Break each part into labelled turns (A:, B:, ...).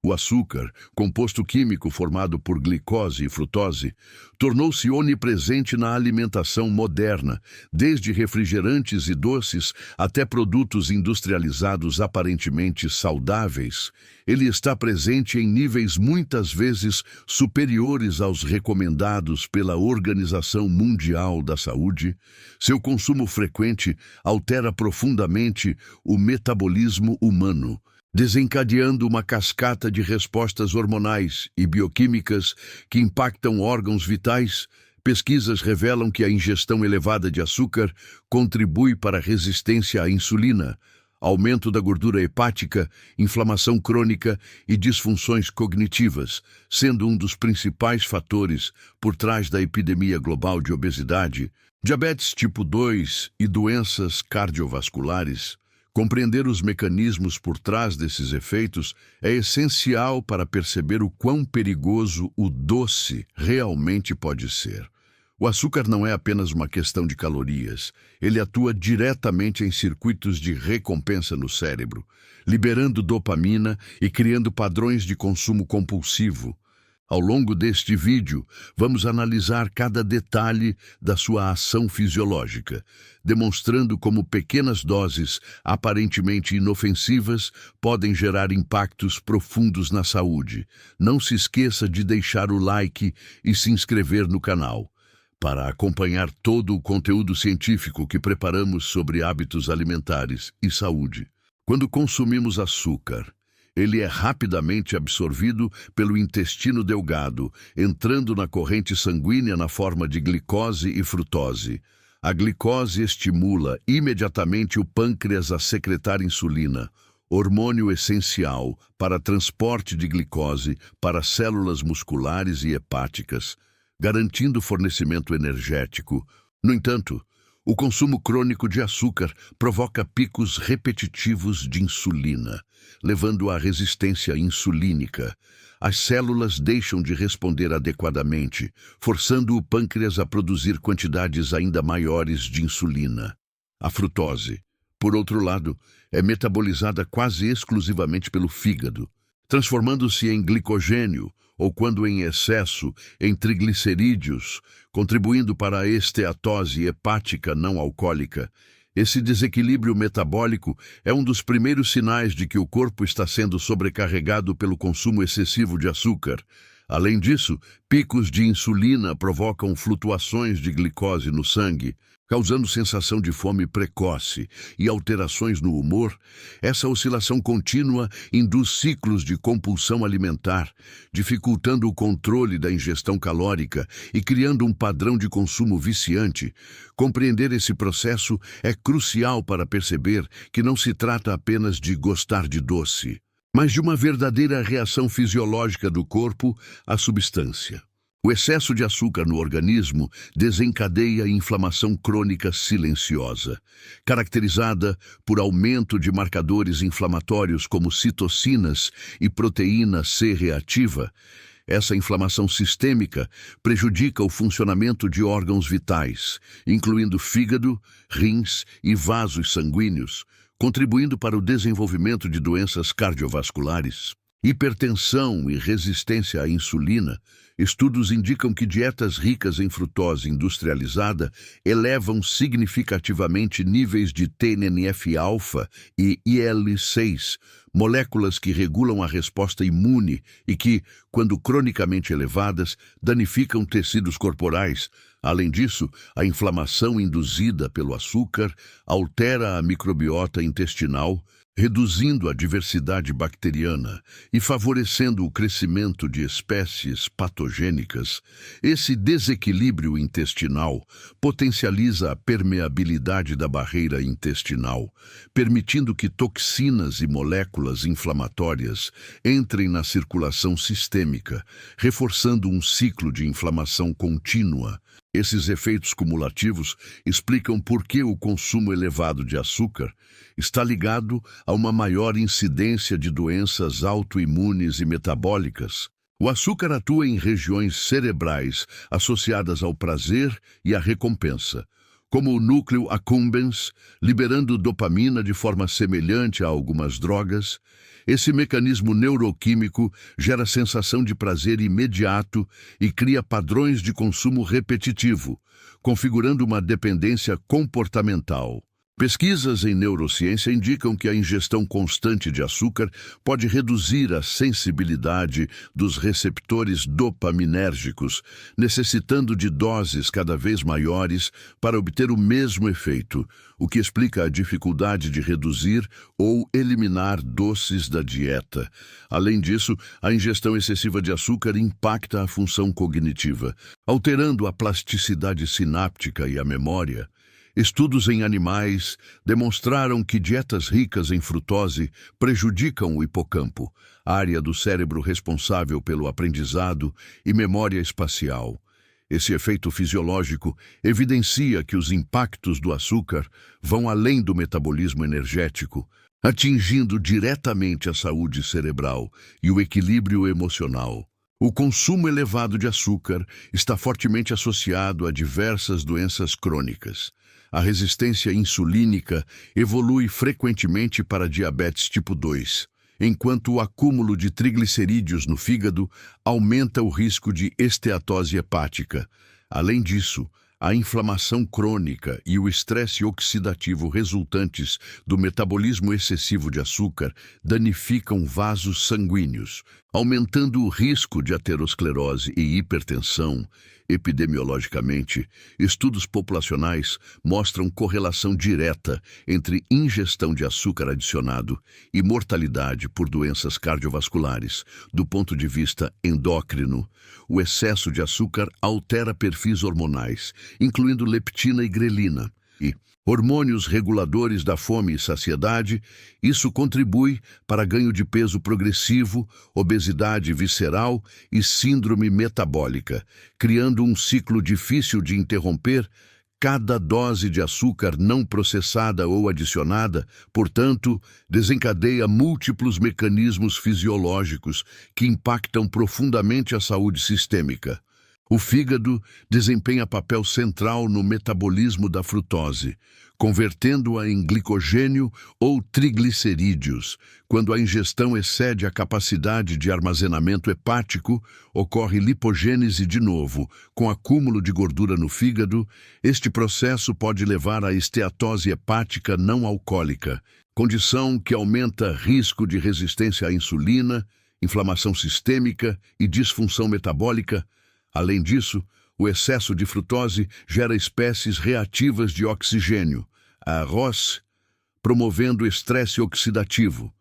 A: O açúcar, composto químico formado por glicose e frutose, tornou-se onipresente na alimentação moderna, desde refrigerantes e doces até produtos industrializados aparentemente saudáveis. Ele está presente em níveis muitas vezes superiores aos recomendados pela Organização Mundial da Saúde. Seu consumo frequente altera profundamente o metabolismo humano, desencadeando uma cascata de respostas hormonais e bioquímicas que impactam órgãos vitais. Pesquisas revelam que a ingestão elevada de açúcar contribui para a resistência à insulina, aumento da gordura hepática, inflamação crônica e disfunções cognitivas, sendo um dos principais fatores por trás da epidemia global de obesidade, diabetes tipo 2 e doenças cardiovasculares. Compreender os mecanismos por trás desses efeitos é essencial para perceber o quão perigoso o doce realmente pode ser. O açúcar não é apenas uma questão de calorias, ele atua diretamente em circuitos de recompensa no cérebro, liberando dopamina e criando padrões de consumo compulsivo. Ao longo deste vídeo, vamos analisar cada detalhe da sua ação fisiológica, demonstrando como pequenas doses, aparentemente inofensivas, podem gerar impactos profundos na saúde. Não se esqueça de deixar o like e se inscrever no canal, para acompanhar todo o conteúdo científico que preparamos sobre hábitos alimentares e saúde. Quando consumimos açúcar, ele é rapidamente absorvido pelo intestino delgado, entrando na corrente sanguínea na forma de glicose e frutose. A glicose estimula imediatamente o pâncreas a secretar insulina, hormônio essencial para transporte de glicose para células musculares e hepáticas, garantindo fornecimento energético. No entanto, o consumo crônico de açúcar provoca picos repetitivos de insulina, levando à resistência insulínica. As células deixam de responder adequadamente, forçando o pâncreas a produzir quantidades ainda maiores de insulina. A frutose, por outro lado, é metabolizada quase exclusivamente pelo fígado, transformando-se em glicogênio, ou quando em excesso, em triglicerídeos, contribuindo para a esteatose hepática não alcoólica. Esse desequilíbrio metabólico é um dos primeiros sinais de que o corpo está sendo sobrecarregado pelo consumo excessivo de açúcar. Além disso, picos de insulina provocam flutuações de glicose no sangue, causando sensação de fome precoce e alterações no humor. Essa oscilação contínua induz ciclos de compulsão alimentar, dificultando o controle da ingestão calórica e criando um padrão de consumo viciante. Compreender esse processo é crucial para perceber que não se trata apenas de gostar de doce, mas de uma verdadeira reação fisiológica do corpo à substância. O excesso de açúcar no organismo desencadeia inflamação crônica silenciosa, caracterizada por aumento de marcadores inflamatórios como citocinas e proteína C reativa. Essa inflamação sistêmica prejudica o funcionamento de órgãos vitais, incluindo fígado, rins e vasos sanguíneos, contribuindo para o desenvolvimento de doenças cardiovasculares. Hipertensão e resistência à insulina. Estudos indicam que dietas ricas em frutose industrializada elevam significativamente níveis de TNF-alfa e IL-6, moléculas que regulam a resposta imune e que, quando cronicamente elevadas, danificam tecidos corporais. Além disso, a inflamação induzida pelo açúcar altera a microbiota intestinal, reduzindo a diversidade bacteriana e favorecendo o crescimento de espécies patogênicas. Esse desequilíbrio intestinal potencializa a permeabilidade da barreira intestinal, permitindo que toxinas e moléculas inflamatórias entrem na circulação sistêmica, reforçando um ciclo de inflamação contínua. Esses efeitos cumulativos explicam por que o consumo elevado de açúcar está ligado a uma maior incidência de doenças autoimunes e metabólicas. O açúcar atua em regiões cerebrais associadas ao prazer e à recompensa, como o núcleo accumbens, liberando dopamina de forma semelhante a algumas drogas. Esse mecanismo neuroquímico gera sensação de prazer imediato e cria padrões de consumo repetitivo, configurando uma dependência comportamental. Pesquisas em neurociência indicam que a ingestão constante de açúcar pode reduzir a sensibilidade dos receptores dopaminérgicos, necessitando de doses cada vez maiores para obter o mesmo efeito, o que explica a dificuldade de reduzir ou eliminar doces da dieta. Além disso, a ingestão excessiva de açúcar impacta a função cognitiva, alterando a plasticidade sináptica e a memória. Estudos em animais demonstraram que dietas ricas em frutose prejudicam o hipocampo, área do cérebro responsável pelo aprendizado e memória espacial. Esse efeito fisiológico evidencia que os impactos do açúcar vão além do metabolismo energético, atingindo diretamente a saúde cerebral e o equilíbrio emocional. O consumo elevado de açúcar está fortemente associado a diversas doenças crônicas. A resistência insulínica evolui frequentemente para diabetes tipo 2, enquanto o acúmulo de triglicerídeos no fígado aumenta o risco de esteatose hepática. Além disso, a inflamação crônica e o estresse oxidativo resultantes do metabolismo excessivo de açúcar danificam vasos sanguíneos, aumentando o risco de aterosclerose e hipertensão. Epidemiologicamente, estudos populacionais mostram correlação direta entre ingestão de açúcar adicionado e mortalidade por doenças cardiovasculares. Do ponto de vista endócrino, o excesso de açúcar altera perfis hormonais, incluindo leptina e grelina, e hormônios reguladores da fome e saciedade. Isso contribui para ganho de peso progressivo, obesidade visceral e síndrome metabólica, criando um ciclo difícil de interromper. Cada dose de açúcar não processada ou adicionada, portanto, desencadeia múltiplos mecanismos fisiológicos que impactam profundamente a saúde sistêmica. O fígado desempenha papel central no metabolismo da frutose, convertendo-a em glicogênio ou triglicerídeos. Quando a ingestão excede a capacidade de armazenamento hepático, ocorre lipogênese de novo, com acúmulo de gordura no fígado. Este processo pode levar à esteatose hepática não alcoólica, condição que aumenta risco de resistência à insulina, inflamação sistêmica e disfunção metabólica. Além disso, o excesso de frutose gera espécies reativas de oxigênio, a ROS, promovendo estresse oxidativo,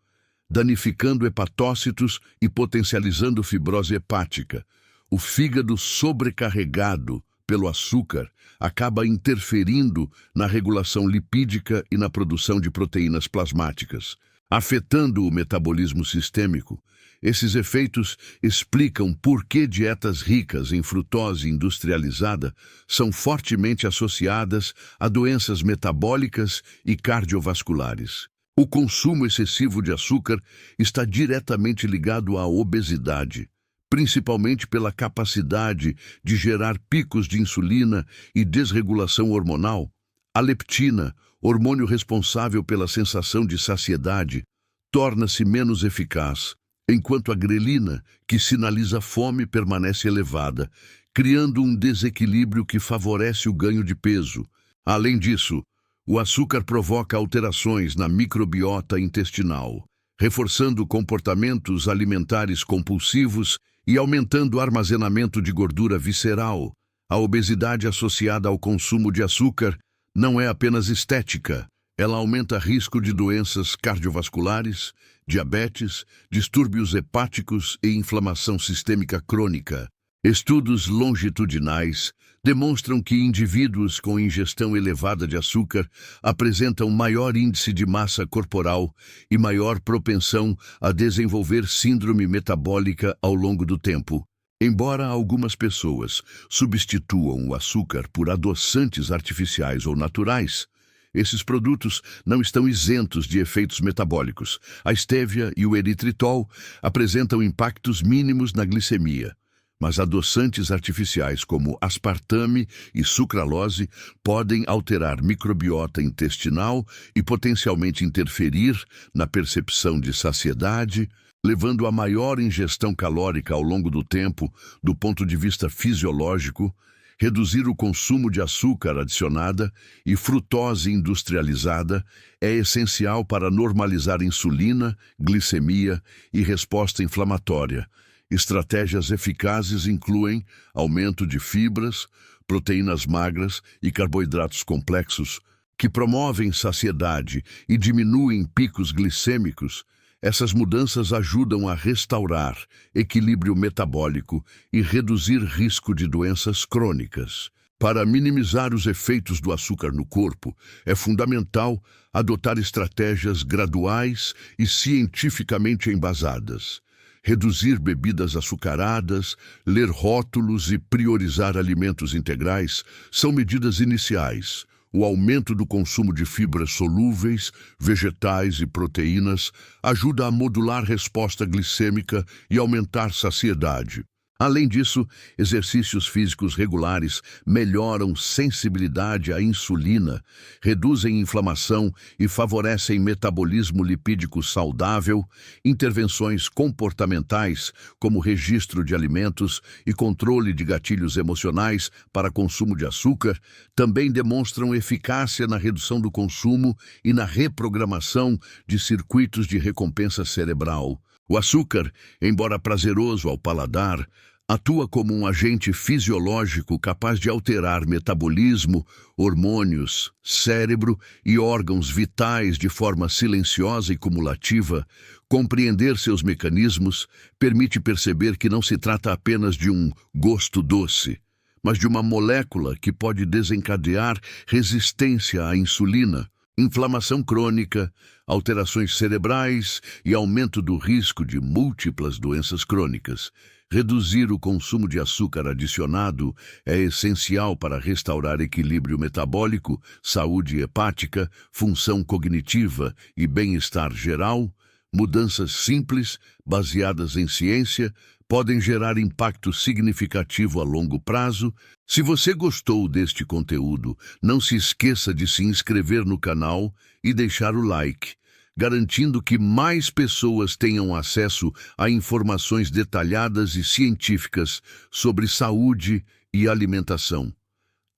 A: danificando hepatócitos e potencializando fibrose hepática. O fígado sobrecarregado pelo açúcar acaba interferindo na regulação lipídica e na produção de proteínas plasmáticas, afetando o metabolismo sistêmico. Esses efeitos explicam por que dietas ricas em frutose industrializada são fortemente associadas a doenças metabólicas e cardiovasculares. O consumo excessivo de açúcar está diretamente ligado à obesidade, principalmente pela capacidade de gerar picos de insulina e desregulação hormonal. A leptina, hormônio responsável pela sensação de saciedade, torna-se menos eficaz, enquanto a grelina, que sinaliza fome, permanece elevada, criando um desequilíbrio que favorece o ganho de peso. Além disso, o açúcar provoca alterações na microbiota intestinal, reforçando comportamentos alimentares compulsivos e aumentando o armazenamento de gordura visceral. A obesidade associada ao consumo de açúcar não é apenas estética. Ela aumenta risco de doenças cardiovasculares, diabetes, distúrbios hepáticos e inflamação sistêmica crônica. Estudos longitudinais demonstram que indivíduos com ingestão elevada de açúcar apresentam maior índice de massa corporal e maior propensão a desenvolver síndrome metabólica ao longo do tempo. Embora algumas pessoas substituam o açúcar por adoçantes artificiais ou naturais, esses produtos não estão isentos de efeitos metabólicos. A estévia e o eritritol apresentam impactos mínimos na glicemia, Mas adoçantes artificiais como aspartame e sucralose podem alterar microbiota intestinal e potencialmente interferir na percepção de saciedade, levando a maior ingestão calórica ao longo do tempo. Do ponto de vista fisiológico, reduzir o consumo de açúcar adicionada e frutose industrializada é essencial para normalizar insulina, glicemia e resposta inflamatória. Estratégias eficazes incluem aumento de fibras, proteínas magras e carboidratos complexos, que promovem saciedade e diminuem picos glicêmicos. Essas mudanças ajudam a restaurar equilíbrio metabólico e reduzir risco de doenças crônicas. Para minimizar os efeitos do açúcar no corpo, é fundamental adotar estratégias graduais e cientificamente embasadas. Reduzir bebidas açucaradas, ler rótulos e priorizar alimentos integrais são medidas iniciais. O aumento do consumo de fibras solúveis, vegetais e proteínas ajuda a modular resposta glicêmica e aumentar saciedade. Além disso, exercícios físicos regulares melhoram sensibilidade à insulina, reduzem inflamação e favorecem metabolismo lipídico saudável. Intervenções comportamentais, como registro de alimentos e controle de gatilhos emocionais para consumo de açúcar, também demonstram eficácia na redução do consumo e na reprogramação de circuitos de recompensa cerebral. O açúcar, embora prazeroso ao paladar, atua como um agente fisiológico capaz de alterar metabolismo, hormônios, cérebro e órgãos vitais de forma silenciosa e cumulativa. Compreender seus mecanismos permite perceber que não se trata apenas de um gosto doce, mas de uma molécula que pode desencadear resistência à insulina, inflamação crônica, alterações cerebrais e aumento do risco de múltiplas doenças crônicas. Reduzir o consumo de açúcar adicionado é essencial para restaurar equilíbrio metabólico, saúde hepática, função cognitiva e bem-estar geral. Mudanças simples, baseadas em ciência, podem gerar impacto significativo a longo prazo. Se você gostou deste conteúdo, não se esqueça de se inscrever no canal e deixar o like, garantindo que mais pessoas tenham acesso a informações detalhadas e científicas sobre saúde e alimentação.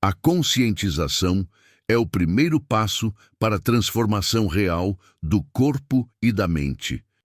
A: A conscientização é o primeiro passo para a transformação real do corpo e da mente.